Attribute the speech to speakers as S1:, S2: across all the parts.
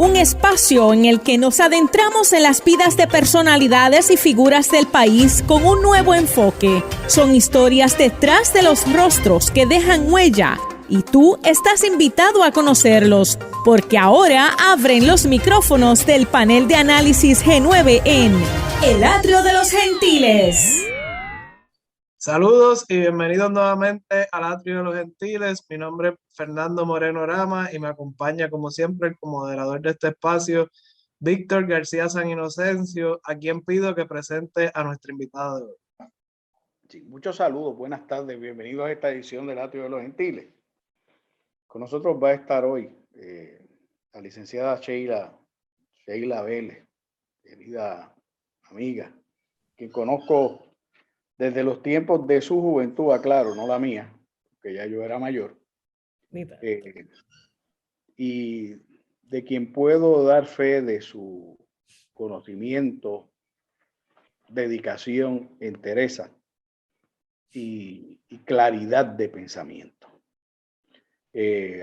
S1: un espacio en el que nos adentramos en las vidas de personalidades y figuras del país con un nuevo enfoque. Son historias detrás de los rostros que dejan huella y tú estás invitado a conocerlos, porque ahora abren los micrófonos del panel de análisis G9 en El Atrio de los Gentiles.
S2: Saludos y bienvenidos nuevamente al Atrio de los Gentiles. Mi nombre es Fernando Moreno Rama y me acompaña como siempre el moderador de este espacio, Víctor García San Inocencio, a quien pido que presente a nuestro invitado de hoy.
S3: Sí, muchos saludos, buenas tardes, bienvenidos a esta edición del Atrio de los Gentiles. Con nosotros va a estar hoy la licenciada Sheila Vélez, querida amiga, que conozco desde los tiempos de su juventud, aclaro, no la mía, porque ya yo era mayor, y de quien puedo dar fe de su conocimiento, dedicación, entereza y claridad de pensamiento.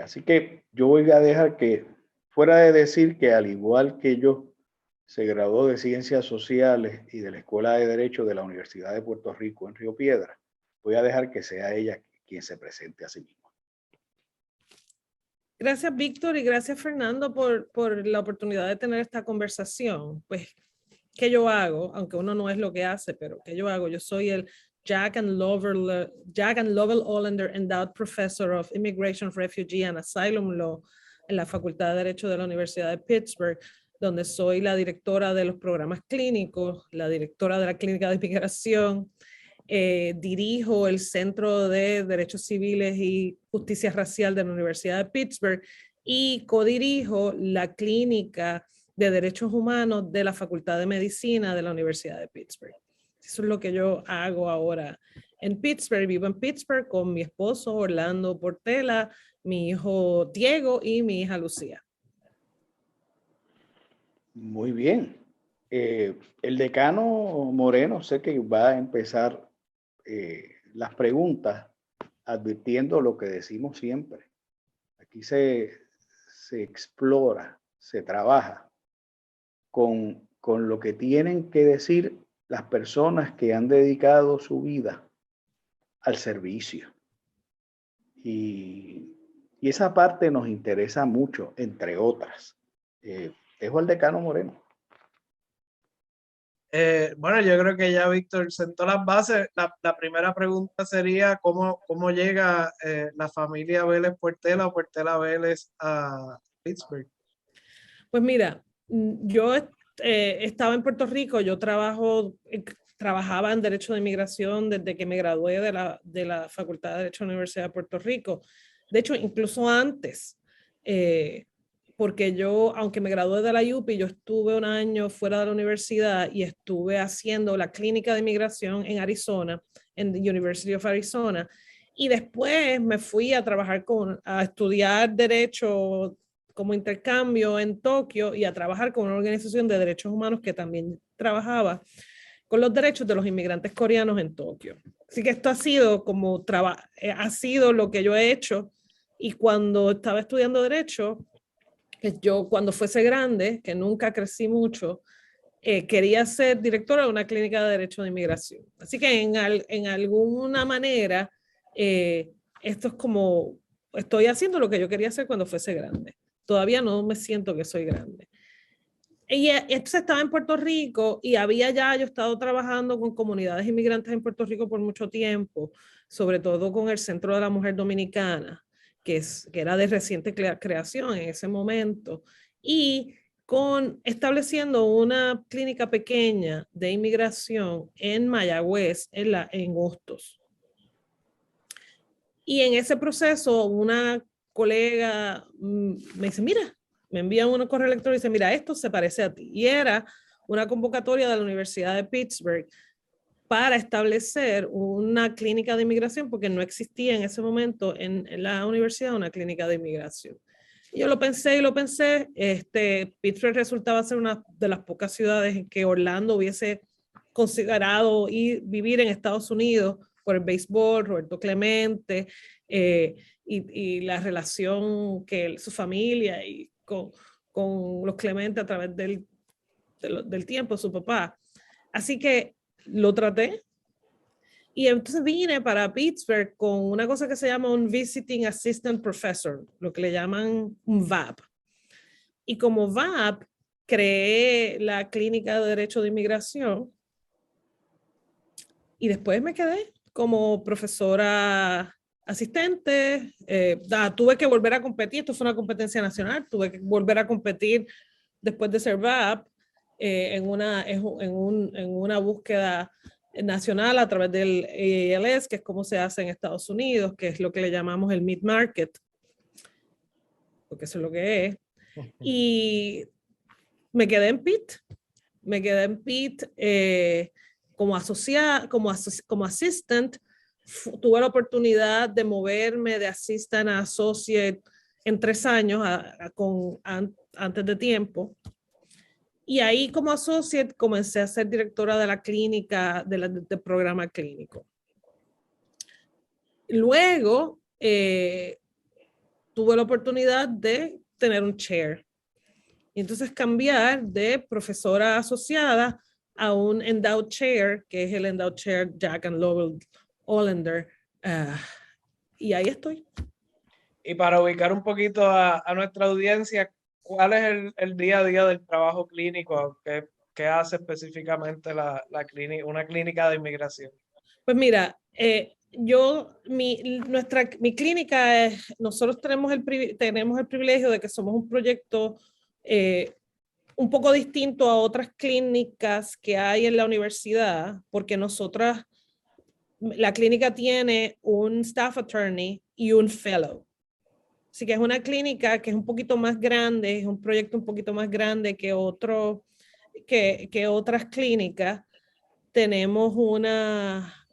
S3: Así que yo voy a dejar que, fuera de decir que al igual que yo, se graduó de Ciencias Sociales y de la Escuela de Derecho de la Universidad de Puerto Rico en Río Piedras, voy a dejar que sea ella quien se presente a sí misma.
S4: Gracias, Víctor, y gracias, Fernando, por la oportunidad de tener esta conversación. Pues, ¿qué yo hago? Aunque uno no es lo que hace, pero ¿qué yo hago? Yo soy el Jack and Lovell Olander Endowed Professor of Immigration, Refugee and Asylum Law en la Facultad de Derecho de la Universidad de Pittsburgh, donde soy la directora de los programas clínicos, la directora de la Clínica de Inmigración, dirijo el Centro de Derechos Civiles y Justicia Racial de la Universidad de Pittsburgh y codirijo la Clínica de Derechos Humanos de la Facultad de Medicina de la Universidad de Pittsburgh. Eso es lo que yo hago ahora en Pittsburgh. Vivo en Pittsburgh con mi esposo Orlando Portela, mi hijo Diego y mi hija Lucía.
S3: Muy bien. El decano Moreno sé que va a empezar las preguntas advirtiendo lo que decimos siempre. Aquí se explora, se trabaja con lo que tienen que decir las personas que han dedicado su vida al servicio. Y esa parte nos interesa mucho, entre otras. Dejo al decano Moreno.
S2: Bueno, yo creo que ya Víctor sentó las bases. La primera pregunta sería ¿cómo llega la familia Vélez Portela o Portela Vélez a Pittsburgh?
S4: Pues mira, yo estaba en Puerto Rico, yo trabajaba en Derecho de Inmigración desde que me gradué de la Facultad de Derecho de la Universidad de Puerto Rico. De hecho, incluso antes, porque yo, aunque me gradué de la UPI, yo estuve un año fuera de la universidad y estuve haciendo la clínica de inmigración en Arizona, en the University of Arizona, y después me fui a trabajar a estudiar Derecho como intercambio en Tokio y a trabajar con una organización de derechos humanos que también trabajaba con los derechos de los inmigrantes coreanos en Tokio. Así que esto ha sido ha sido lo que yo he hecho, y cuando estaba estudiando Derecho, yo cuando fuese grande, que nunca crecí mucho, quería ser directora de una clínica de derecho de inmigración. Así que en alguna manera, esto es como, estoy haciendo lo que yo quería hacer cuando fuese grande. Todavía no me siento que soy grande. Y entonces estaba en Puerto Rico y yo he estado trabajando con comunidades inmigrantes en Puerto Rico por mucho tiempo, sobre todo con el Centro de la Mujer Dominicana, que era de reciente creación en ese momento, y estableciendo una clínica pequeña de inmigración en Mayagüez, en Hostos. Y en ese proceso, una colega me dice, mira, me envía un correo electrónico y dice, mira, esto se parece a ti. Y era una convocatoria de la Universidad de Pittsburgh para establecer una clínica de inmigración, porque no existía en ese momento en la universidad una clínica de inmigración. Y yo lo pensé. Pittsburgh resultaba ser una de las pocas ciudades en que Orlando hubiese considerado vivir en Estados Unidos por el béisbol, Roberto Clemente, y la relación que su familia y con con los Clemente a través del tiempo, su papá. Así que lo traté. Y entonces vine para Pittsburgh con una cosa que se llama un Visiting Assistant Professor, lo que le llaman un VAP. Y como VAP, creé la Clínica de Derecho de Inmigración y después me quedé como profesora asistente. Tuve que volver a competir, esto fue una competencia nacional, tuve que volver a competir después de ser VAP en una búsqueda nacional a través del AALS, que es como se hace en Estados Unidos, que es lo que le llamamos el mid-market, porque eso es lo que es. Y me quedé en Pitt, como assistant. Tuve la oportunidad de moverme de assistant a associate en 3 años antes de tiempo. Y ahí como associate comencé a ser directora de la clínica, del programa clínico. Luego tuve la oportunidad de tener un chair. Y entonces cambiar de profesora asociada a un endowed chair, que es el endowed chair Jack and Lowell Hollander. Y ahí estoy.
S2: Y para ubicar un poquito a nuestra audiencia, ¿cuál es el día a día del trabajo clínico? ¿Qué hace específicamente una clínica de inmigración?
S4: Pues mira, mi clínica, nosotros tenemos el privilegio de que somos un proyecto un poco distinto a otras clínicas que hay en la universidad, porque la clínica tiene un staff attorney y un fellow. Así que es una clínica que es un poquito más grande, es un proyecto un poquito más grande que otras clínicas. Tenemos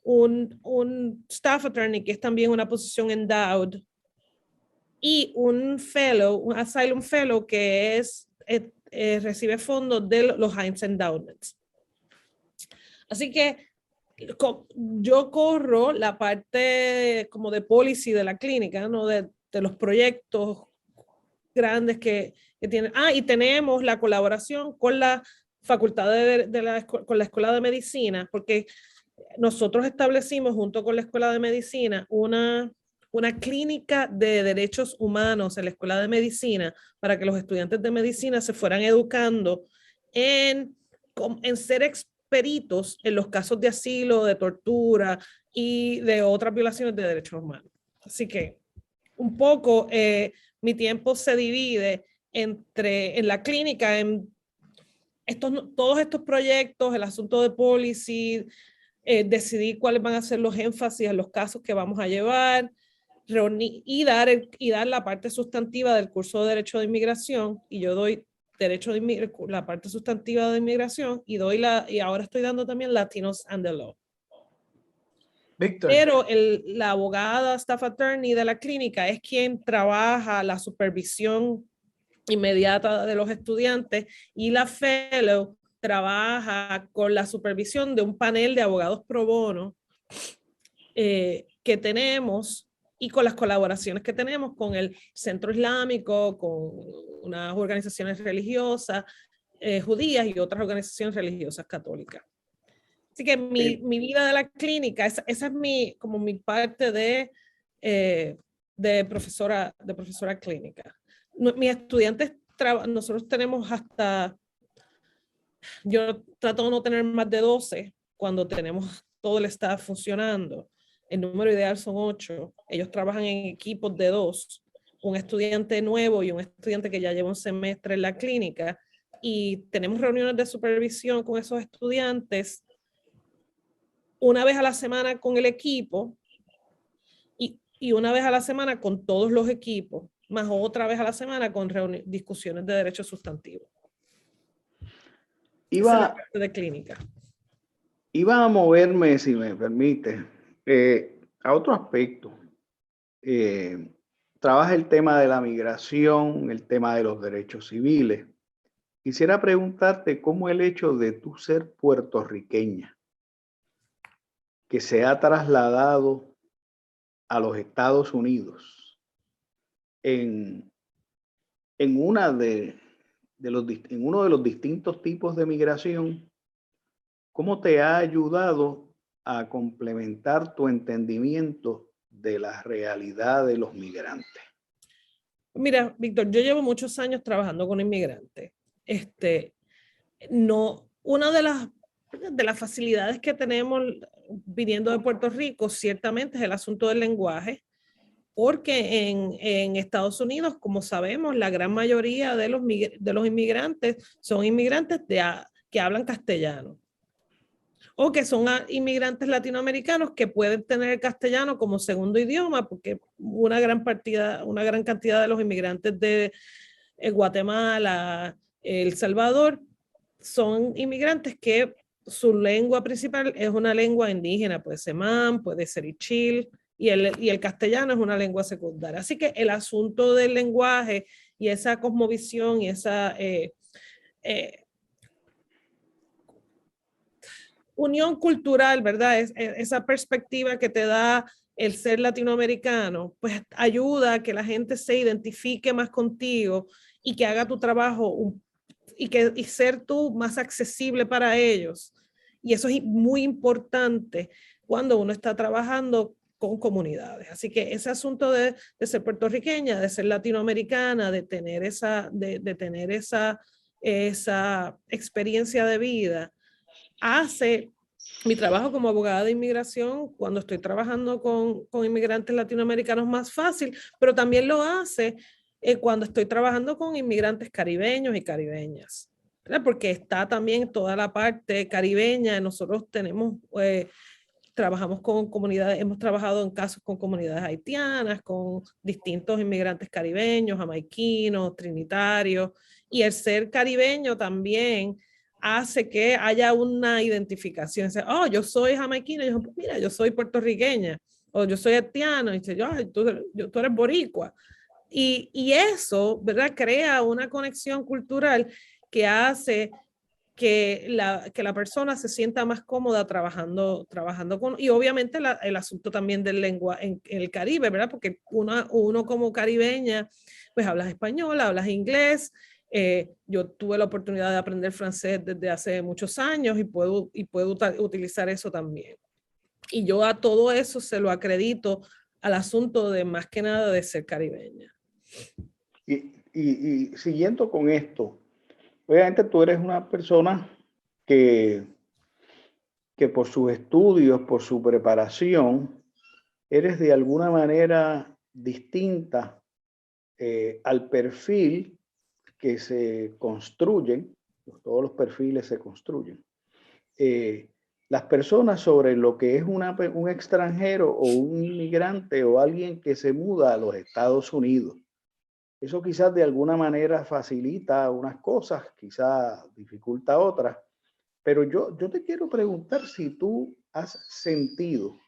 S4: un staff attorney que es también una posición endowed y un fellow, un asylum fellow que recibe fondos de los Heinz Endowments. Así que yo corro la parte como de policy de la clínica, ¿no? de los proyectos grandes que tienen. Y tenemos la colaboración con la facultad con la Escuela de Medicina, porque nosotros establecimos junto con la Escuela de Medicina una clínica de derechos humanos en la Escuela de Medicina para que los estudiantes de medicina se fueran educando en ser peritos en los casos de asilo, de tortura y de otras violaciones de derechos humanos. Así que un poco mi tiempo se divide en la clínica, en todos estos proyectos, el asunto de policy, decidir cuáles van a ser los énfasis en los casos que vamos a llevar, reunir y dar la parte sustantiva del curso de Derecho de Inmigración, y yo doy la parte sustantiva de inmigración y ahora estoy dando también Latinos and the Law.
S2: Víctor.
S4: Pero la abogada, staff attorney de la clínica es quien trabaja la supervisión inmediata de los estudiantes y la fellow trabaja con la supervisión de un panel de abogados pro bono que tenemos y con las colaboraciones que tenemos con el Centro Islámico, con unas organizaciones religiosas judías y otras organizaciones religiosas católicas. Así que mi vida de la clínica, esa es como mi parte de profesora clínica. Mis estudiantes, nosotros tenemos yo trato de no tener más de 12 cuando tenemos todo el staff funcionando. El número ideal son 8. Ellos trabajan en equipos de 2, un estudiante nuevo y un estudiante que ya lleva un semestre en la clínica, y tenemos reuniones de supervisión con esos estudiantes una vez a la semana con el equipo y una vez a la semana con todos los equipos, más otra vez a la semana con discusiones de derechos sustantivos. Esa es la parte de clínica.
S3: Iba a moverme, si me permite, a otro aspecto. Trabaja el tema de la migración, el tema de los derechos civiles. Quisiera preguntarte cómo el hecho de tú ser puertorriqueña, que se ha trasladado a los Estados Unidos en una de en uno de los distintos tipos de migración, ¿cómo te ha ayudado a complementar tu entendimiento de la realidad de los migrantes?
S4: Mira, Víctor, yo llevo muchos años trabajando con inmigrantes. Una de las facilidades que tenemos viniendo de Puerto Rico ciertamente es el asunto del lenguaje, porque en Estados Unidos, como sabemos, la gran mayoría de los inmigrantes son inmigrantes que hablan castellano, o que son inmigrantes latinoamericanos que pueden tener el castellano como segundo idioma, porque una gran cantidad de los inmigrantes de Guatemala, El Salvador, son inmigrantes que su lengua principal es una lengua indígena, puede ser mam, puede ser ichil, y el castellano es una lengua secundaria. Así que el asunto del lenguaje y esa cosmovisión y esa unión cultural, ¿verdad? Esa perspectiva que te da el ser latinoamericano, pues ayuda a que la gente se identifique más contigo y que haga tu trabajo y ser tú más accesible para ellos. Y eso es muy importante cuando uno está trabajando con comunidades. Así que ese asunto de ser puertorriqueña, de ser latinoamericana, de tener esa experiencia de vida, hace mi trabajo como abogada de inmigración cuando estoy trabajando con inmigrantes latinoamericanos más fácil, pero también lo hace cuando estoy trabajando con inmigrantes caribeños y caribeñas, ¿verdad? Porque está también toda la parte caribeña. Nosotros trabajamos con comunidades, hemos trabajado en casos con comunidades haitianas, con distintos inmigrantes caribeños, jamaiquinos, trinitarios, y el ser caribeño también hace que haya una identificación. Dice, oh, yo soy jamaiquina, yo, mira, yo soy puertorriqueña, o yo soy haitiano, y dice, tú eres boricua. Y eso, ¿verdad? Crea una conexión cultural que hace que la persona se sienta más cómoda trabajando con, y obviamente el asunto también del lengua en el Caribe, ¿verdad? Porque uno como caribeña, pues hablas español, hablas inglés. Yo tuve la oportunidad de aprender francés desde hace muchos años y puedo utilizar eso también. Y yo a todo eso se lo acredito al asunto de más que nada de ser caribeña.
S3: Y siguiendo con esto, obviamente tú eres una persona que por sus estudios, por su preparación, eres de alguna manera distinta al perfil que se construyen. Todos los perfiles se construyen. Las personas sobre lo que es un extranjero o un inmigrante o alguien que se muda a los Estados Unidos. Eso quizás de alguna manera facilita unas cosas, quizás dificulta otras, pero yo te quiero preguntar si tú has sentido,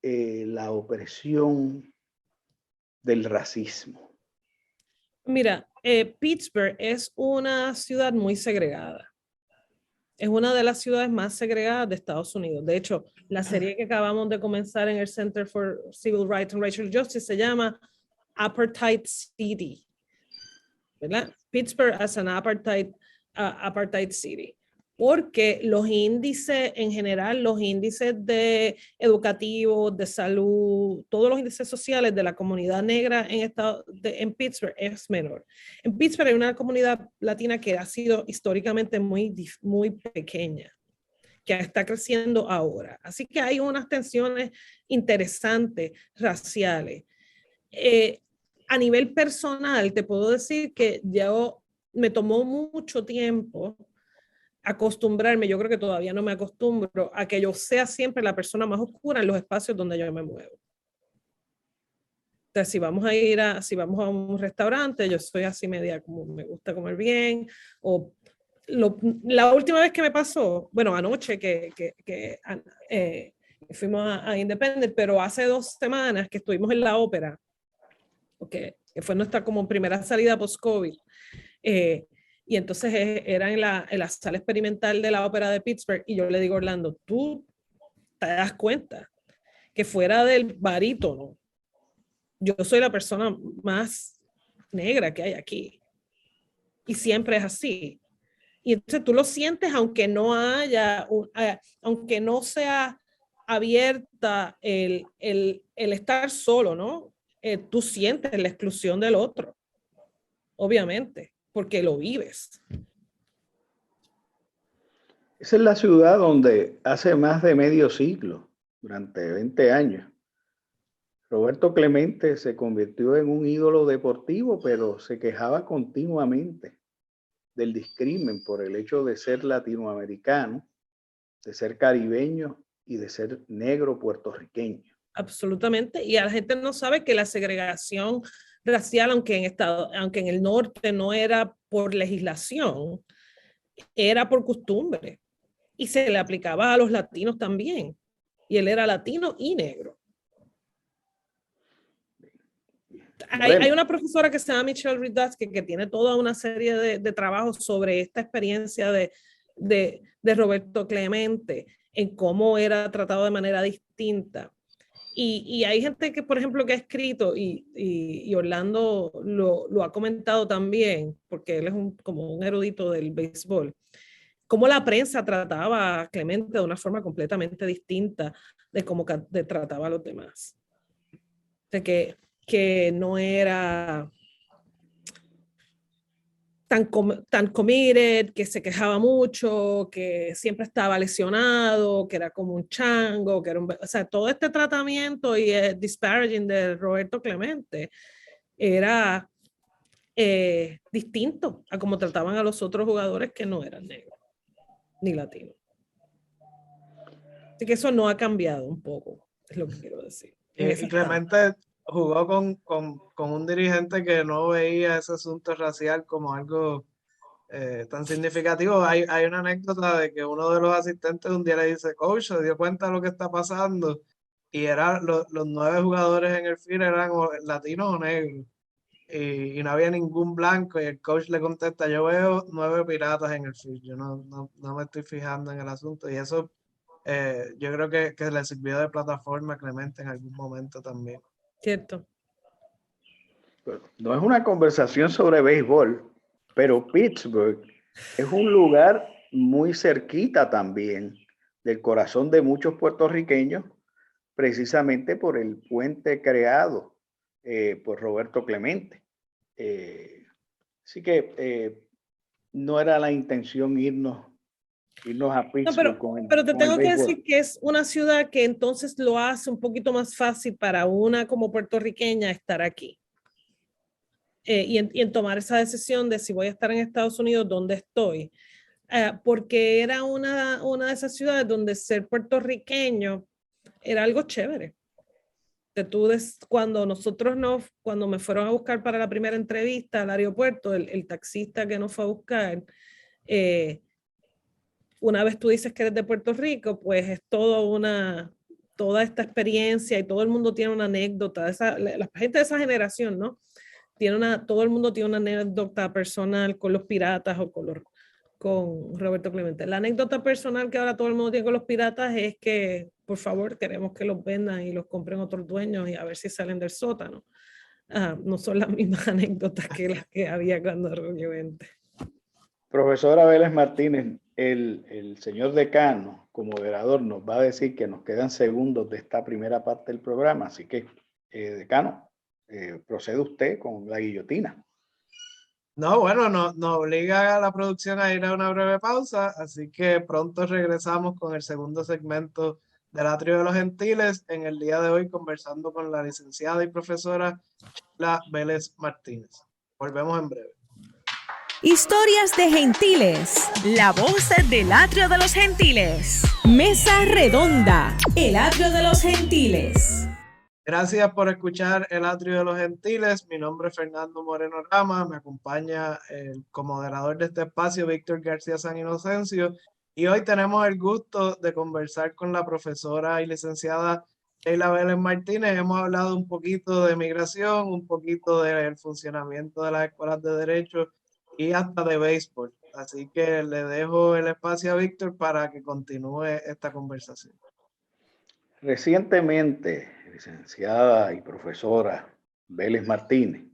S3: la opresión del racismo.
S4: Mira, Pittsburgh es una ciudad muy segregada. Es una de las ciudades más segregadas de Estados Unidos. De hecho, la serie que acabamos de comenzar en el Center for Civil Rights and Racial Justice se llama Apartheid City, ¿verdad? Pittsburgh as an apartheid city. Porque los índices en general, los índices educativos, de salud, todos los índices sociales de la comunidad negra en Pittsburgh es menor. En Pittsburgh hay una comunidad latina que ha sido históricamente muy pequeña, que está creciendo ahora. Así que hay unas tensiones interesantes raciales. A nivel personal, te puedo decir que me tomó mucho tiempo acostumbrarme, yo creo que todavía no me acostumbro a que yo sea siempre la persona más oscura en los espacios donde yo me muevo. Entonces, si vamos a un restaurante, yo soy así media como me gusta comer bien, o la última vez que me pasó, bueno, anoche que fuimos a Independent, pero hace 2 semanas que estuvimos en la ópera, que fue nuestra como primera salida post-COVID, y entonces era en la sala experimental de la ópera de Pittsburgh, y yo le digo a Orlando, ¿tú te das cuenta que fuera del barítono yo soy la persona más negra que hay aquí. Y siempre es así. Y entonces tú lo sientes aunque no haya, aunque no sea abierta el estar solo, ¿no? Tú sientes la exclusión del otro, obviamente, porque lo vives.
S3: Esa es la ciudad donde hace más de medio siglo, durante 20 años, Roberto Clemente se convirtió en un ídolo deportivo, pero se quejaba continuamente del discrimen por el hecho de ser latinoamericano, de ser caribeño y de ser negro puertorriqueño.
S4: Absolutamente. Y a la gente no sabe que la segregación racial, aunque en el norte no era por legislación, era por costumbre. Y se le aplicaba a los latinos también. Y él era latino y negro. Hay una profesora que se llama Michelle Ridatsky que tiene toda una serie de trabajos sobre esta experiencia de Roberto Clemente, en cómo era tratado de manera distinta. Y hay gente que, por ejemplo, que ha escrito, y Orlando lo ha comentado también, porque él es como un erudito del béisbol, cómo la prensa trataba a Clemente de una forma completamente distinta de cómo trataba a los demás. De que no era tan committed, que se quejaba mucho, que siempre estaba lesionado, que era como un chango, que era o sea, todo este tratamiento y el disparaging de Roberto Clemente era distinto a cómo trataban a los otros jugadores que no eran negros ni latinos. Así que eso no ha cambiado un poco, es lo que quiero decir.
S2: Y Clemente jugó con un dirigente que no veía ese asunto racial como algo tan significativo. Hay una anécdota de que uno de los asistentes un día le dice, coach, se dio cuenta de lo que está pasando, y los 9 jugadores en el field eran latinos o negros, y no había ningún blanco, y el coach le contesta, yo veo 9 piratas en el field, yo no me estoy fijando en el asunto, y eso yo creo que le sirvió de plataforma a Clemente en algún momento también.
S4: Cierto.
S3: No es una conversación sobre béisbol, pero Pittsburgh es un lugar muy cerquita también del corazón de muchos puertorriqueños, precisamente por el puente creado por Roberto Clemente. Así que no era la intención irnos a Pittsburgh
S4: pero te tengo que decir que es una ciudad que entonces lo hace un poquito más fácil para una como puertorriqueña estar aquí. Y en tomar esa decisión de si voy a estar en Estados Unidos, ¿dónde estoy? Porque era una de esas ciudades donde ser puertorriqueño era algo chévere. Cuando me fueron a buscar para la primera entrevista al aeropuerto, el taxista que nos fue a buscar, una vez tú dices que eres de Puerto Rico, pues es toda esta experiencia y todo el mundo tiene una anécdota. La gente de esa generación, ¿no? Todo el mundo tiene una anécdota personal con los piratas o con Roberto Clemente. La anécdota personal que ahora todo el mundo tiene con los piratas es que, por favor, queremos que los vendan y los compren otros dueños y a ver si salen del sótano. No son las mismas anécdotas que las que había cuando Clemente.
S3: Profesora Vélez Martínez, el señor decano, como moderador, nos va a decir que nos quedan segundos de esta primera parte del programa, así que, decano, procede usted con la guillotina.
S2: No, bueno, nos obliga a la producción a ir a una breve pausa, así que pronto regresamos con el segundo segmento del Atrio de los Gentiles, en el día de hoy conversando con la licenciada y profesora Sheila Vélez Martínez. Volvemos en breve.
S1: Historias de Gentiles, la voz del Atrio de los Gentiles. Mesa redonda, el Atrio de los Gentiles.
S2: Gracias por escuchar el Atrio de los Gentiles. Mi nombre es Fernando Moreno Rama. Me acompaña el comoderador de este espacio, Víctor García San Inocencio. Y hoy tenemos el gusto de conversar con la profesora y licenciada Sheila Vélez Martínez. Hemos hablado un poquito de migración, un poquito del funcionamiento de las escuelas de derecho y hasta de béisbol. Así que le dejo el espacio a Víctor para que continúe esta conversación.
S3: Recientemente, licenciada y profesora Vélez Martínez.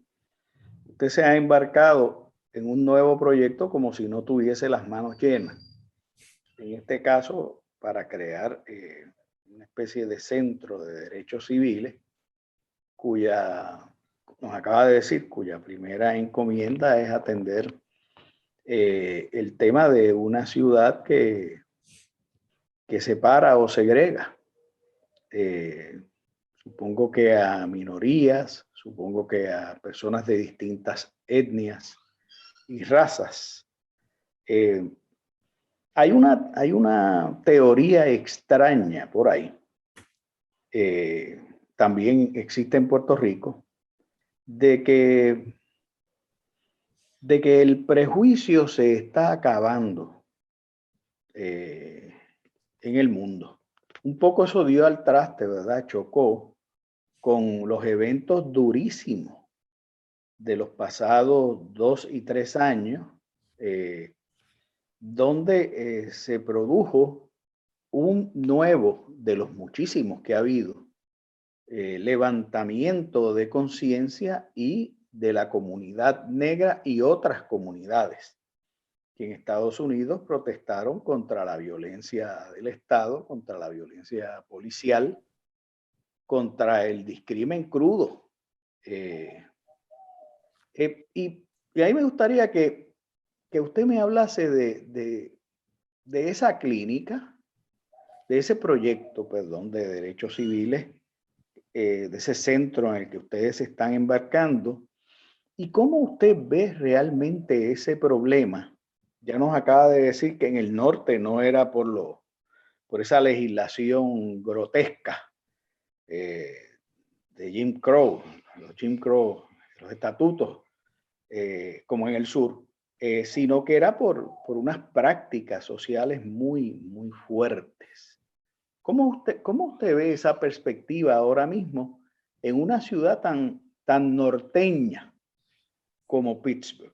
S3: Usted se ha embarcado en un nuevo proyecto como si no tuviese las manos llenas. En este caso, para crear una especie de centro de derechos civiles, nos acaba de decir, cuya primera encomienda es atender el tema de una ciudad que separa o segrega. Supongo que a minorías, supongo que a personas de distintas etnias y razas. Hay una teoría extraña por ahí, también existe en Puerto Rico, de que el prejuicio se está acabando en el mundo. Un poco eso dio al traste, ¿verdad? Chocó con los eventos durísimos de los pasados 2 y 3 años, donde se produjo un nuevo, de los muchísimos que ha habido, levantamiento de conciencia y de la comunidad negra y otras comunidades que en Estados Unidos protestaron contra la violencia del Estado, contra la violencia policial, contra el discrimen crudo. Y ahí me gustaría que usted me hablase de esa clínica, de ese proyecto, perdón, de derechos civiles, de ese centro en el que ustedes se están embarcando, y cómo usted ve realmente ese problema. Ya nos acaba de decir que en el norte no era por esa legislación grotesca de Jim Crow, los estatutos, como en el sur, sino que era por unas prácticas sociales muy, muy fuertes. ¿Cómo usted ve esa perspectiva ahora mismo en una ciudad tan norteña como Pittsburgh?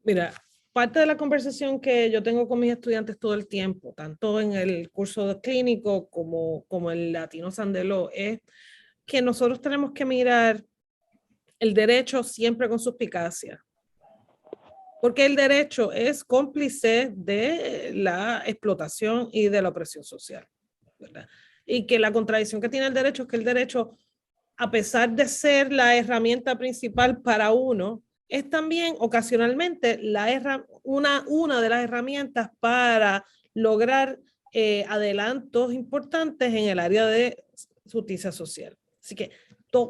S4: Mira, parte de la conversación que yo tengo con mis estudiantes todo el tiempo, tanto en el curso clínico como el Latino Sandelo, es que nosotros tenemos que mirar el derecho siempre con suspicacia. Porque el derecho es cómplice de la explotación y de la opresión social, ¿verdad? Y que la contradicción que tiene el derecho es que el derecho, a pesar de ser la herramienta principal para uno, es también ocasionalmente una de las herramientas para lograr adelantos importantes en el área de justicia social. Así que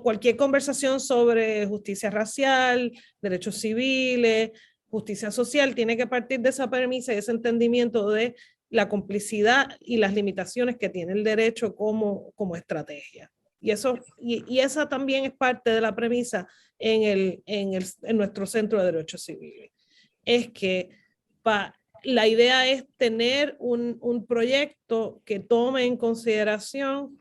S4: cualquier conversación sobre justicia racial, derechos civiles, justicia social, tiene que partir de esa premisa y ese entendimiento de la complicidad y las limitaciones que tiene el derecho como estrategia. Y esa también es parte de la premisa en nuestro Centro de Derechos Civiles. Es que la idea es tener un proyecto que tome en consideración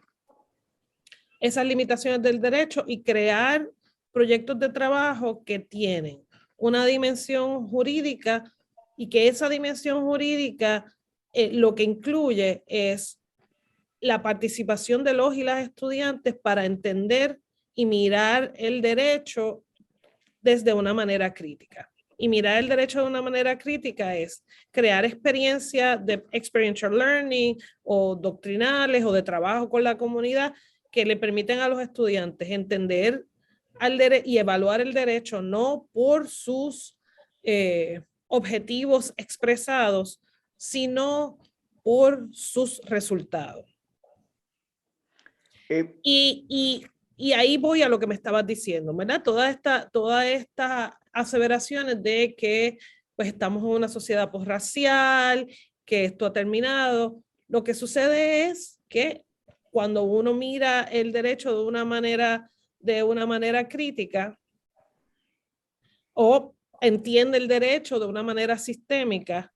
S4: esas limitaciones del derecho y crear proyectos de trabajo que tienen una dimensión jurídica y que esa dimensión jurídica lo que incluye es la participación de los y las estudiantes para entender y mirar el derecho desde una manera crítica. Y mirar el derecho de una manera crítica es crear experiencias de experiential learning o doctrinales o de trabajo con la comunidad que le permiten a los estudiantes entender y evaluar el derecho no por sus objetivos expresados, sino por sus resultados. Y ahí voy a lo que me estabas diciendo, ¿verdad? Todas estas aseveraciones de que pues estamos en una sociedad posracial, que esto ha terminado. Lo que sucede es que cuando uno mira el derecho de una manera crítica o entiende el derecho de una manera sistémica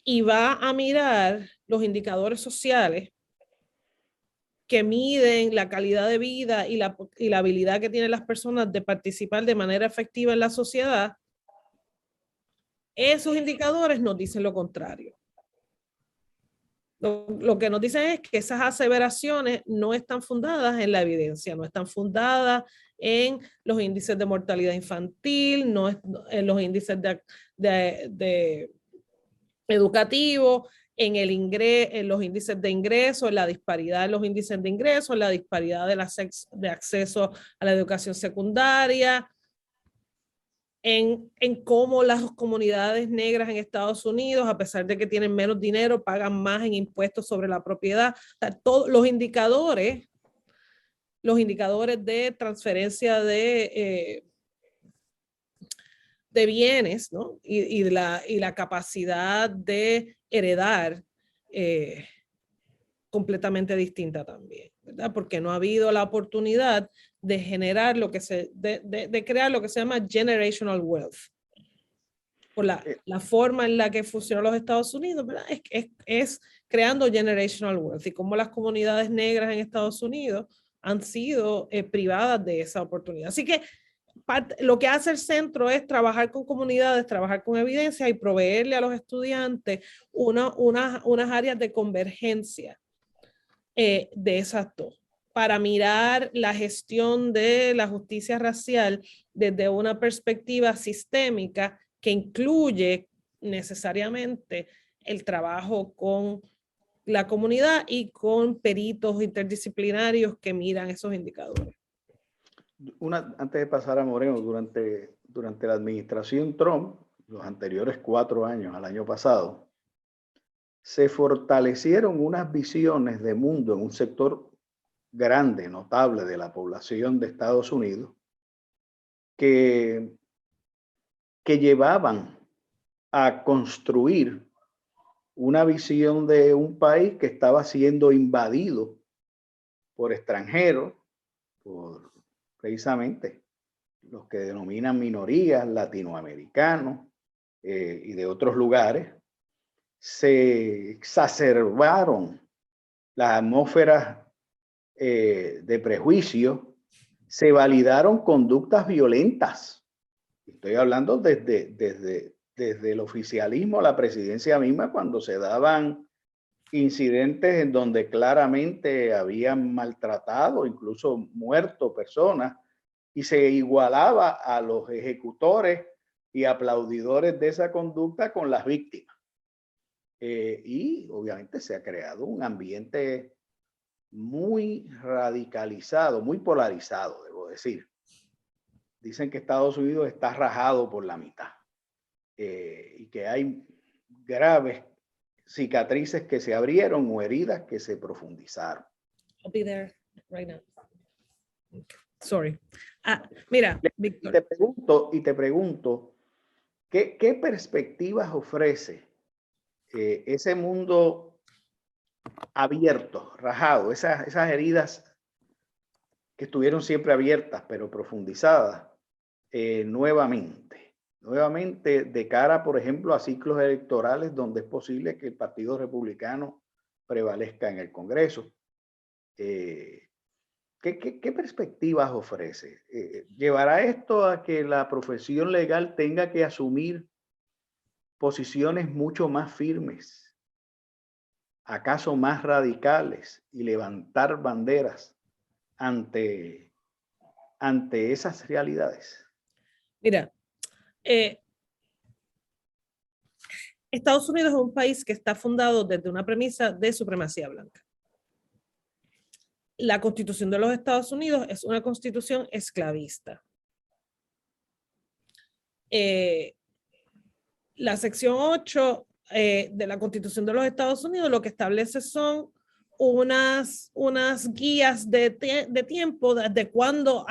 S4: y va a mirar los indicadores sociales que miden la calidad de vida y la habilidad que tienen las personas de participar de manera efectiva en la sociedad, esos indicadores nos dicen lo contrario. Lo que nos dicen es que esas aseveraciones no están fundadas en la evidencia, no están fundadas en los índices de mortalidad infantil, no en los índices de educativos, en los índices de ingreso, en la disparidad de los índices de ingreso, en la disparidad de acceso a la educación secundaria, en cómo las comunidades negras en Estados Unidos, a pesar de que tienen menos dinero, pagan más en impuestos sobre la propiedad. O sea, todos los indicadores de transferencia de bienes, ¿no? y la capacidad de heredar completamente distinta también, ¿verdad? Porque no ha habido la oportunidad de generar de crear lo que se llama generational wealth. Por la forma en la que funcionan los Estados Unidos, ¿verdad? Es creando generational wealth, y cómo las comunidades negras en Estados Unidos han sido privadas de esa oportunidad. Así que lo que hace el centro es trabajar con comunidades, trabajar con evidencia y proveerle a los estudiantes unas áreas de convergencia de esas dos, para mirar la gestión de la justicia racial desde una perspectiva sistémica que incluye necesariamente el trabajo con la comunidad y con peritos interdisciplinarios que miran esos indicadores.
S3: Antes de pasar a Moreno, durante la administración Trump, los anteriores 4 años, al año pasado, se fortalecieron unas visiones de mundo en un sector grande, notable de la población de Estados Unidos, que llevaban a construir una visión de un país que estaba siendo invadido por extranjeros, por precisamente los que denominan minorías, latinoamericanos y de otros lugares. Se exacerbaron las atmósferas de prejuicio, se validaron conductas violentas. Estoy hablando desde el oficialismo a la presidencia misma, cuando se daban incidentes en donde claramente habían maltratado, incluso muerto personas, y se igualaba a los ejecutores y aplaudidores de esa conducta con las víctimas. Y obviamente se ha creado un ambiente muy radicalizado, muy polarizado, debo decir. Dicen que Estados Unidos está rajado por la mitad y que hay graves cicatrices que se abrieron o heridas que se profundizaron.
S4: I'll be there right now. Sorry. Mira, Víctor.
S3: Te pregunto, ¿qué perspectivas ofrece ese mundo abierto, rajado, esas heridas que estuvieron siempre abiertas pero profundizadas nuevamente de cara, por ejemplo, a ciclos electorales donde es posible que el Partido Republicano prevalezca en el Congreso? ¿Qué perspectivas ofrece? ¿Llevará esto a que la profesión legal tenga que asumir posiciones mucho más firmes, acaso más radicales, y levantar banderas ante esas realidades?
S4: Mira, Estados Unidos es un país que está fundado desde una premisa de supremacía blanca. La Constitución de los Estados Unidos es una constitución esclavista. La sección 8 de la Constitución de los Estados Unidos lo que establece son unas guías de tiempo desde cuándo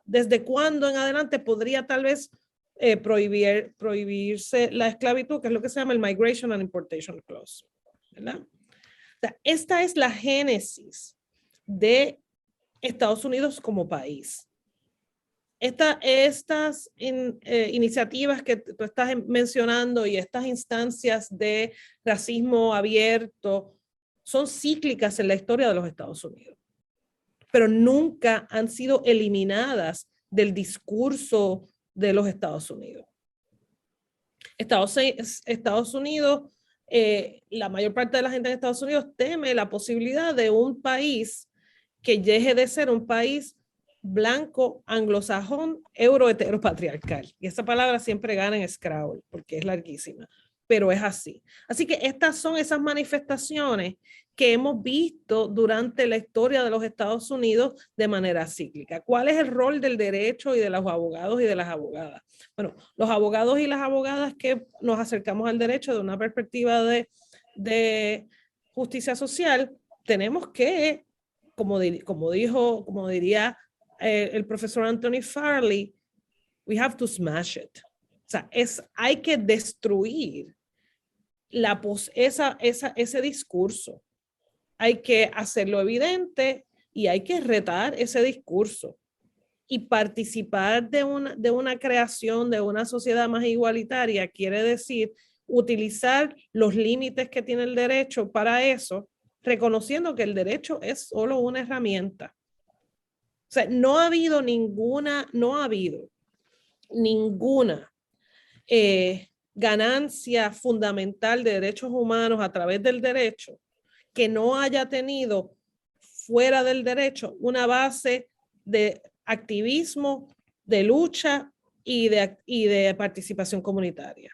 S4: desde cuándo en adelante podría tal vez prohibirse la esclavitud, que es lo que se llama el Migration and Importation Clause, ¿verdad? O sea, esta es la génesis de Estados Unidos como país. Estas iniciativas que tú estás mencionando y estas instancias de racismo abierto son cíclicas en la historia de los Estados Unidos, pero nunca han sido eliminadas del discurso de los Estados Unidos. Estados Unidos la mayor parte de la gente en Estados Unidos teme la posibilidad de un país que deje de ser un país blanco, anglosajón, heteropatriarcal. Y esa palabra siempre gana en Scrabble porque es larguísima, pero es así. Así que estas son esas manifestaciones que hemos visto durante la historia de los Estados Unidos de manera cíclica. ¿Cuál es el rol del derecho y de los abogados y de las abogadas? Bueno, los abogados y las abogadas que nos acercamos al derecho de una perspectiva de justicia social, tenemos que, como diría el profesor Anthony Farley, we have to smash it. O sea, hay que destruir ese discurso. Hay que hacerlo evidente y hay que retar ese discurso y participar de una creación de una sociedad más igualitaria quiere decir utilizar los límites que tiene el derecho para eso, reconociendo que el derecho es solo una herramienta. O sea, no ha habido ninguna ganancia fundamental de derechos humanos a través del derecho que no haya tenido fuera del derecho una base de activismo, de lucha y de participación comunitaria.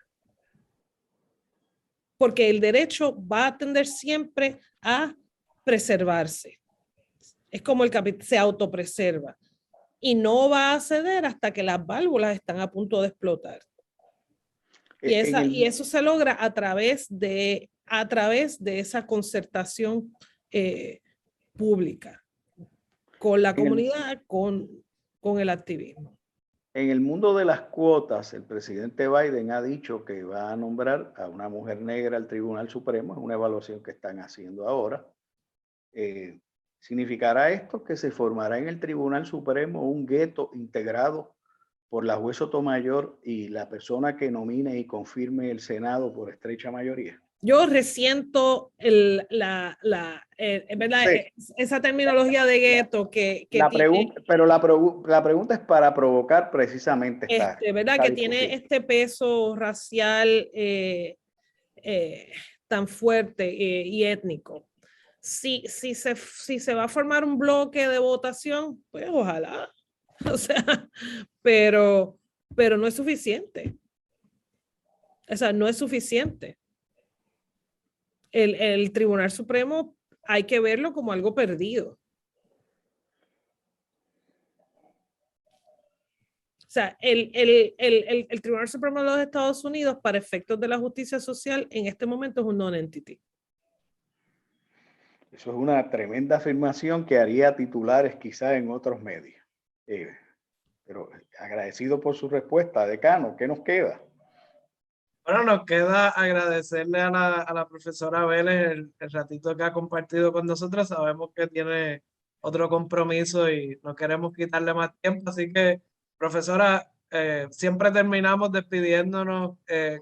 S4: Porque el derecho va a tender siempre a preservarse. Es como el capital se autopreserva y no va a ceder hasta que las válvulas están a punto de explotar. Y eso se logra a través de esa concertación pública con la comunidad, con el activismo.
S3: En el mundo de las cuotas, el presidente Biden ha dicho que va a nombrar a una mujer negra al Tribunal Supremo, es una evaluación que están haciendo ahora. ¿Significará esto que se formará en el Tribunal Supremo un gueto integrado por la juez Sotomayor y la persona que nomine y confirme el Senado por estrecha mayoría?
S4: Yo resiento ¿verdad?
S3: Sí.
S4: Esa terminología de gueto que
S3: pero la pregunta es para provocar precisamente
S4: ¿verdad? Que tiene este peso racial tan fuerte y étnico. Si se va a formar un bloque de votación, pues ojalá. O sea, pero no es suficiente. O sea, no es suficiente. El Tribunal Supremo hay que verlo como algo perdido. O sea, el Tribunal Supremo de los Estados Unidos, para efectos de la justicia social, en este momento es un non-entity.
S3: Eso es una tremenda afirmación que haría titulares quizás en otros medios. Pero agradecido por su respuesta, decano. ¿Qué nos queda?
S2: Bueno, nos queda agradecerle a la profesora Vélez el ratito que ha compartido con nosotros. Sabemos que tiene otro compromiso y no queremos quitarle más tiempo. Así que, profesora, siempre terminamos despidiéndonos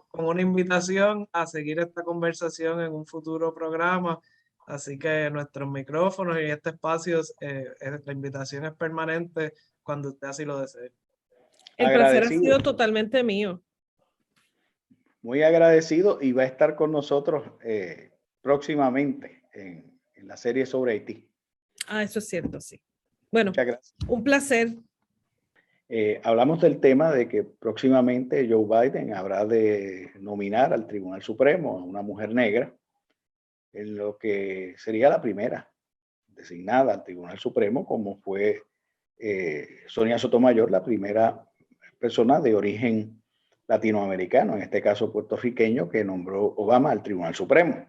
S2: con una invitación a seguir esta conversación en un futuro programa. Así que nuestros micrófonos y este espacio, la invitación es permanente cuando usted así lo desee.
S4: El placer ha sido totalmente mío.
S3: Muy agradecido y va a estar con nosotros próximamente en la serie sobre Haití.
S4: Eso es cierto, sí. Bueno,
S3: muchas gracias.
S4: Un placer.
S3: Hablamos del tema de que próximamente Joe Biden habrá de nominar al Tribunal Supremo a una mujer negra, en lo que sería la primera designada al Tribunal Supremo, como fue Sonia Sotomayor, la primera persona de origen latinoamericano, en este caso puertorriqueño, que nombró Obama al Tribunal Supremo.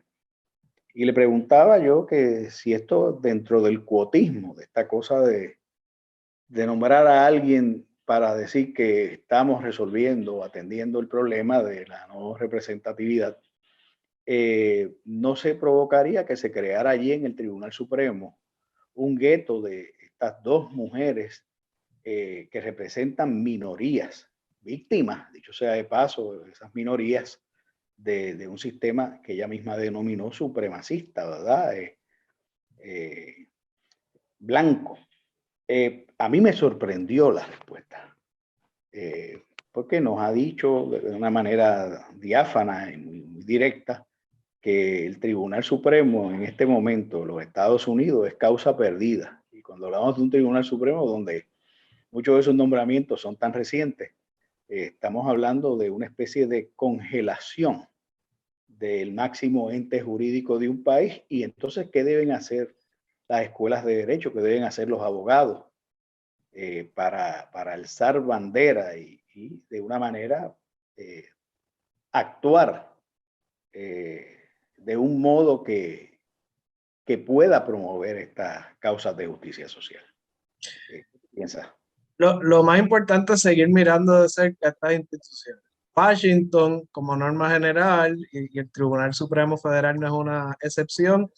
S3: Y le preguntaba yo que si esto dentro del cuotismo, de esta cosa de nombrar a alguien para decir que estamos resolviendo o atendiendo el problema de la no representatividad, no se provocaría que se creara allí en el Tribunal Supremo un gueto de estas dos mujeres que representan minorías, víctimas, dicho sea de paso, esas minorías de un sistema que ella misma denominó supremacista, ¿verdad? Blanco. A mí me sorprendió la respuesta, porque nos ha dicho de una manera diáfana y muy directa que el Tribunal Supremo en este momento, los Estados Unidos, es causa perdida. Y cuando hablamos de un Tribunal Supremo donde muchos de esos nombramientos son tan recientes, estamos hablando de una especie de congelación del máximo ente jurídico de un país. Y entonces, ¿qué deben hacer las escuelas de derecho? ¿Qué deben hacer los abogados para alzar bandera y de una manera actuar de un modo que pueda promover estas causas de justicia social? ¿Qué piensas?
S2: Lo más importante es seguir mirando de cerca estas instituciones. Washington, como norma general, y el Tribunal Supremo Federal no es una excepción,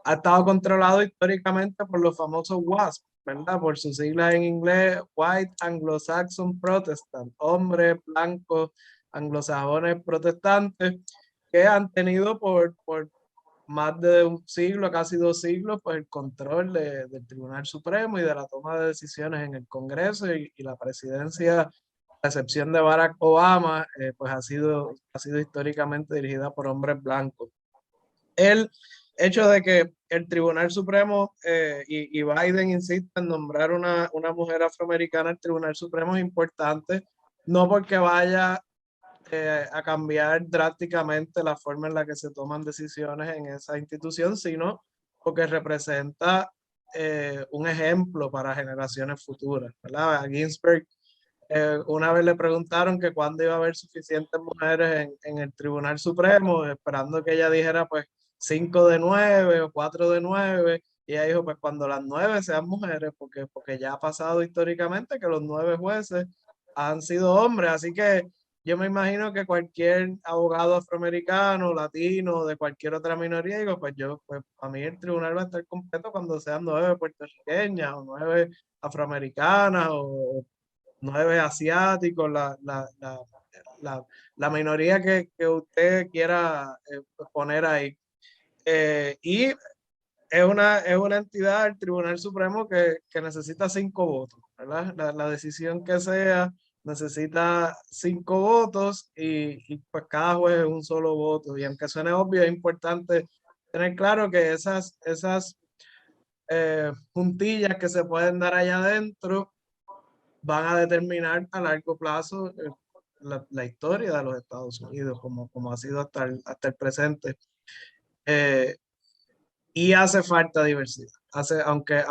S2: ha estado controlado históricamente por los famosos WASP, ¿verdad? Por sus siglas en inglés, White Anglo-Saxon Protestant, hombres blancos anglosajones protestantes, que han tenido por más de un siglo, casi 2 siglos, pues el control del Tribunal Supremo y de la toma de decisiones en el Congreso y la presidencia, a excepción de Barack Obama, pues ha sido históricamente dirigida por hombres blancos. El hecho de que el Tribunal Supremo y Biden insiste en nombrar una mujer afroamericana al Tribunal Supremo es importante, no porque vaya a cambiar drásticamente la forma en la que se toman decisiones en esa institución, sino porque representa un ejemplo para generaciones futuras, ¿verdad? A Ginsburg una vez le preguntaron que cuándo iba a haber suficientes mujeres en el Tribunal Supremo, esperando que ella dijera pues 5 de 9 o 4 de 9, y ella dijo pues cuando las 9 sean mujeres, porque ya ha pasado históricamente que los 9 jueces han sido hombres, así que yo me imagino que cualquier abogado afroamericano, latino, de cualquier otra minoría, digo, pues a mí el tribunal va a estar completo cuando sean 9 puertorriqueñas o 9 afroamericanas o 9 asiáticos, la minoría que usted quiera poner ahí. Y es una entidad, el Tribunal Supremo, que necesita 5 votos, ¿verdad? La decisión que sea necesita 5 votos y pues cada juez es un solo voto. Y aunque suene obvio, es importante tener claro que esas puntillas que se pueden dar allá adentro van a determinar a largo plazo la historia de los Estados Unidos, como ha sido hasta el presente. Y hace falta diversidad. Aunque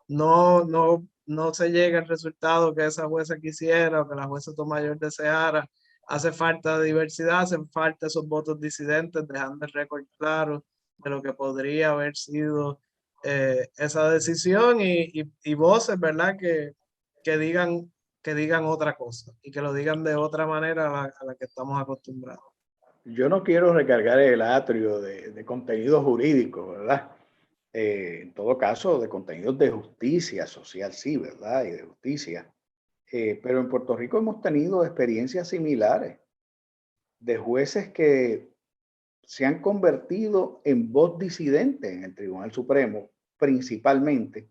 S2: no se llegue al resultado que esa jueza quisiera o que la jueza Sotomayor deseara, hace falta diversidad, hacen falta esos votos disidentes, dejando el récord claro de lo que podría haber sido esa decisión y voces, ¿verdad? Que digan otra cosa y que lo digan de otra manera a la que estamos acostumbrados.
S3: Yo no quiero recargar el atrio de contenido jurídico, ¿verdad? En todo caso, de contenidos de justicia social, sí, ¿verdad? Y de justicia. Pero en Puerto Rico hemos tenido experiencias similares de jueces que se han convertido en voz disidente en el Tribunal Supremo, principalmente,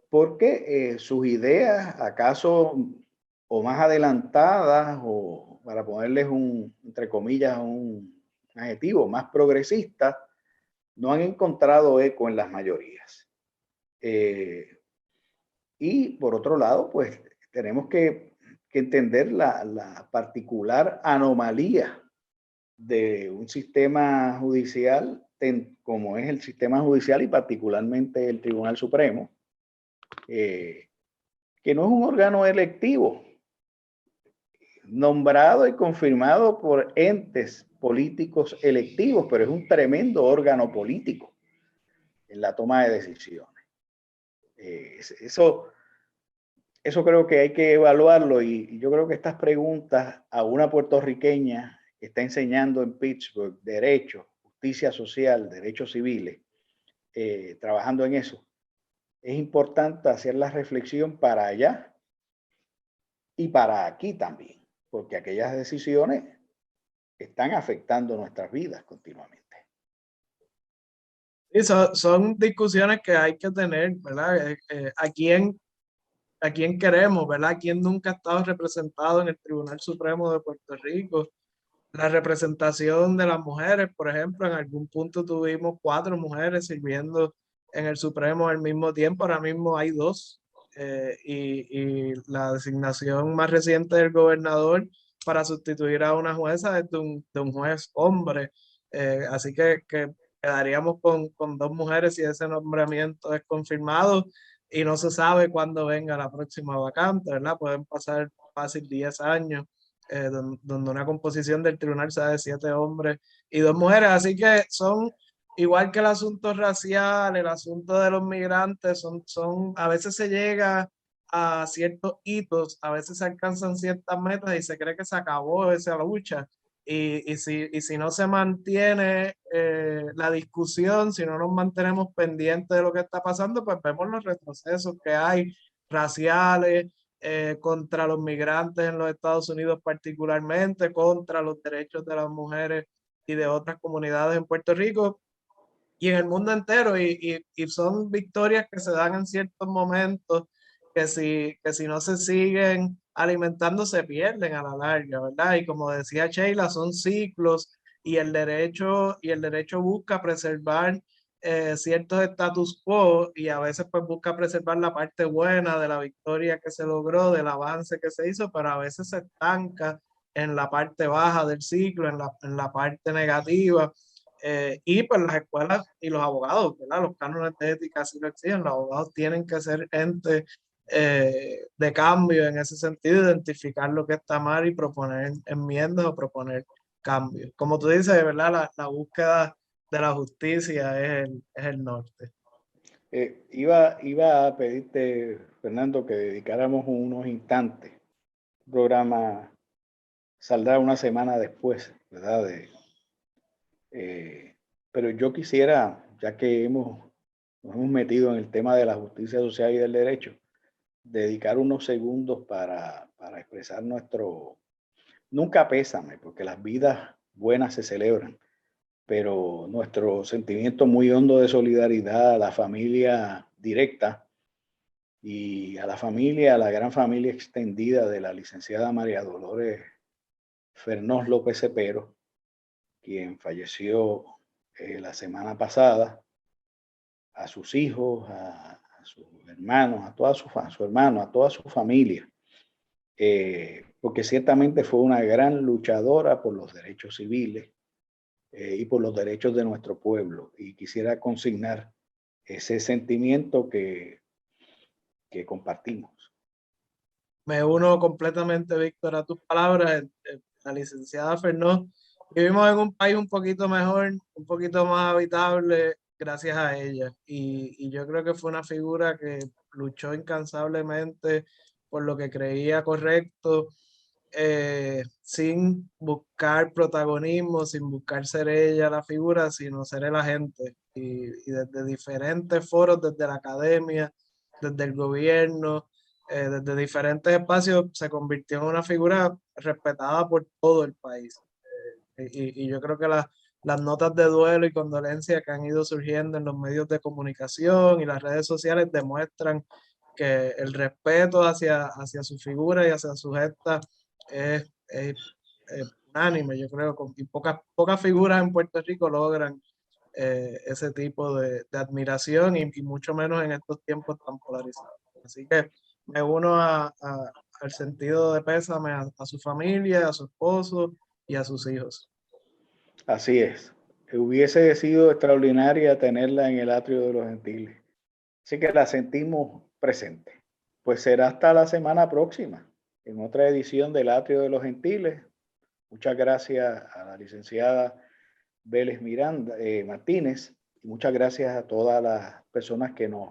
S3: porque sus ideas, acaso o más adelantadas, o para ponerles entre comillas, un adjetivo más progresista, no han encontrado eco en las mayorías. Y por otro lado, pues tenemos que entender la particular anomalía de un sistema judicial como es el sistema judicial y particularmente el Tribunal Supremo, que no es un órgano electivo, nombrado y confirmado por entes políticos electivos, pero es un tremendo órgano político en la toma de decisiones. Eso creo que hay que evaluarlo y yo creo que estas preguntas a una puertorriqueña que está enseñando en Pittsburgh derecho, justicia social, derechos civiles, trabajando en eso, es importante hacer la reflexión para allá y para aquí también, porque aquellas decisiones están afectando nuestras vidas continuamente.
S2: Y son discusiones que hay que tener, ¿verdad? ¿A quién queremos, ¿verdad? ¿Quién nunca ha estado representado en el Tribunal Supremo de Puerto Rico? la representación de las mujeres, por ejemplo, en algún punto tuvimos 4 mujeres sirviendo en el Supremo al mismo tiempo, ahora mismo hay 2, y la designación más reciente del gobernador para sustituir a una jueza es de un juez hombre, así que quedaríamos con 2 mujeres si ese nombramiento es confirmado y no se sabe cuándo venga la próxima vacante, ¿verdad? Pueden pasar fácil 10 años. Donde una composición del tribunal sea de 7 hombres y 2 mujeres, así que son igual que el asunto racial, el asunto de los migrantes, a veces se llega a ciertos hitos, a veces se alcanzan ciertas metas y se cree que se acabó esa lucha, y si no se mantiene la discusión, si no nos mantenemos pendientes de lo que está pasando, pues vemos los retrocesos que hay raciales, contra los migrantes en los Estados Unidos particularmente, contra los derechos de las mujeres y de otras comunidades en Puerto Rico y en el mundo entero, y son victorias que se dan en ciertos momentos que si no se siguen alimentando se pierden a la larga, ¿verdad? Y como decía Sheila, son ciclos y el derecho busca preservar ciertos status quo y a veces pues busca preservar la parte buena de la victoria que se logró, del avance que se hizo, pero a veces se estanca en la parte baja del ciclo, en la parte negativa, y pues las escuelas y los abogados, ¿verdad? Los cánones de ética así lo exigen, los abogados tienen que ser entes de cambio en ese sentido, identificar lo que está mal y proponer enmiendas o proponer cambios. Como tú dices, ¿verdad? La búsqueda de la justicia es el norte.
S3: Iba a pedirte, Fernando, que dedicáramos unos instantes. El programa saldrá una semana después, ¿verdad? Pero yo quisiera, ya que nos hemos metido en el tema de la justicia social y del derecho, dedicar unos segundos para expresar nunca pésame, porque las vidas buenas se celebran, pero nuestro sentimiento muy hondo de solidaridad a la familia directa y a la gran familia extendida de la licenciada María Dolores Fernós López Cepero, quien falleció la semana pasada, a sus hijos, a sus hermanos, a toda su familia, porque ciertamente fue una gran luchadora por los derechos civiles y por los derechos de nuestro pueblo, y quisiera consignar ese sentimiento que compartimos.
S2: Me uno completamente, Víctor, a tus palabras. La licenciada Fernós, vivimos en un país un poquito mejor, un poquito más habitable gracias a ella, y yo creo que fue una figura que luchó incansablemente por lo que creía correcto, sin buscar protagonismo, sin buscar ser ella la figura, sino ser el agente, y desde diferentes foros, desde la academia, desde el gobierno, desde diferentes espacios, se convirtió en una figura respetada por todo el país, y yo creo que las notas de duelo y condolencia que han ido surgiendo en los medios de comunicación y las redes sociales demuestran que el respeto hacia su figura y hacia su gesta es unánime. Yo creo que pocas figuras en Puerto Rico logran ese tipo de admiración, y mucho menos en estos tiempos tan polarizados. Así que me uno al sentido de pésame a su familia, a su esposo y a sus hijos.
S3: Así es. Hubiese sido extraordinaria tenerla en el atrio de los Gentiles. Así que la sentimos presente. Pues será hasta la semana próxima, en otra edición del Atrio de los Gentiles. Muchas gracias a la licenciada Vélez Martínez, y muchas gracias a todas las personas que nos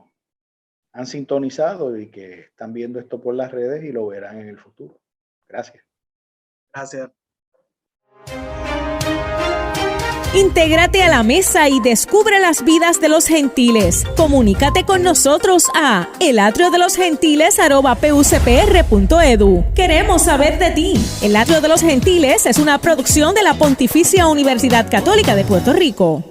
S3: han sintonizado y que están viendo esto por las redes y lo verán en el futuro. Gracias.
S2: Gracias.
S1: Intégrate a la mesa y descubre las vidas de los gentiles. Comunícate con nosotros a elatriodelosgentiles@pucpr.edu. Queremos saber de ti. El Atrio de los Gentiles es una producción de la Pontificia Universidad Católica de Puerto Rico.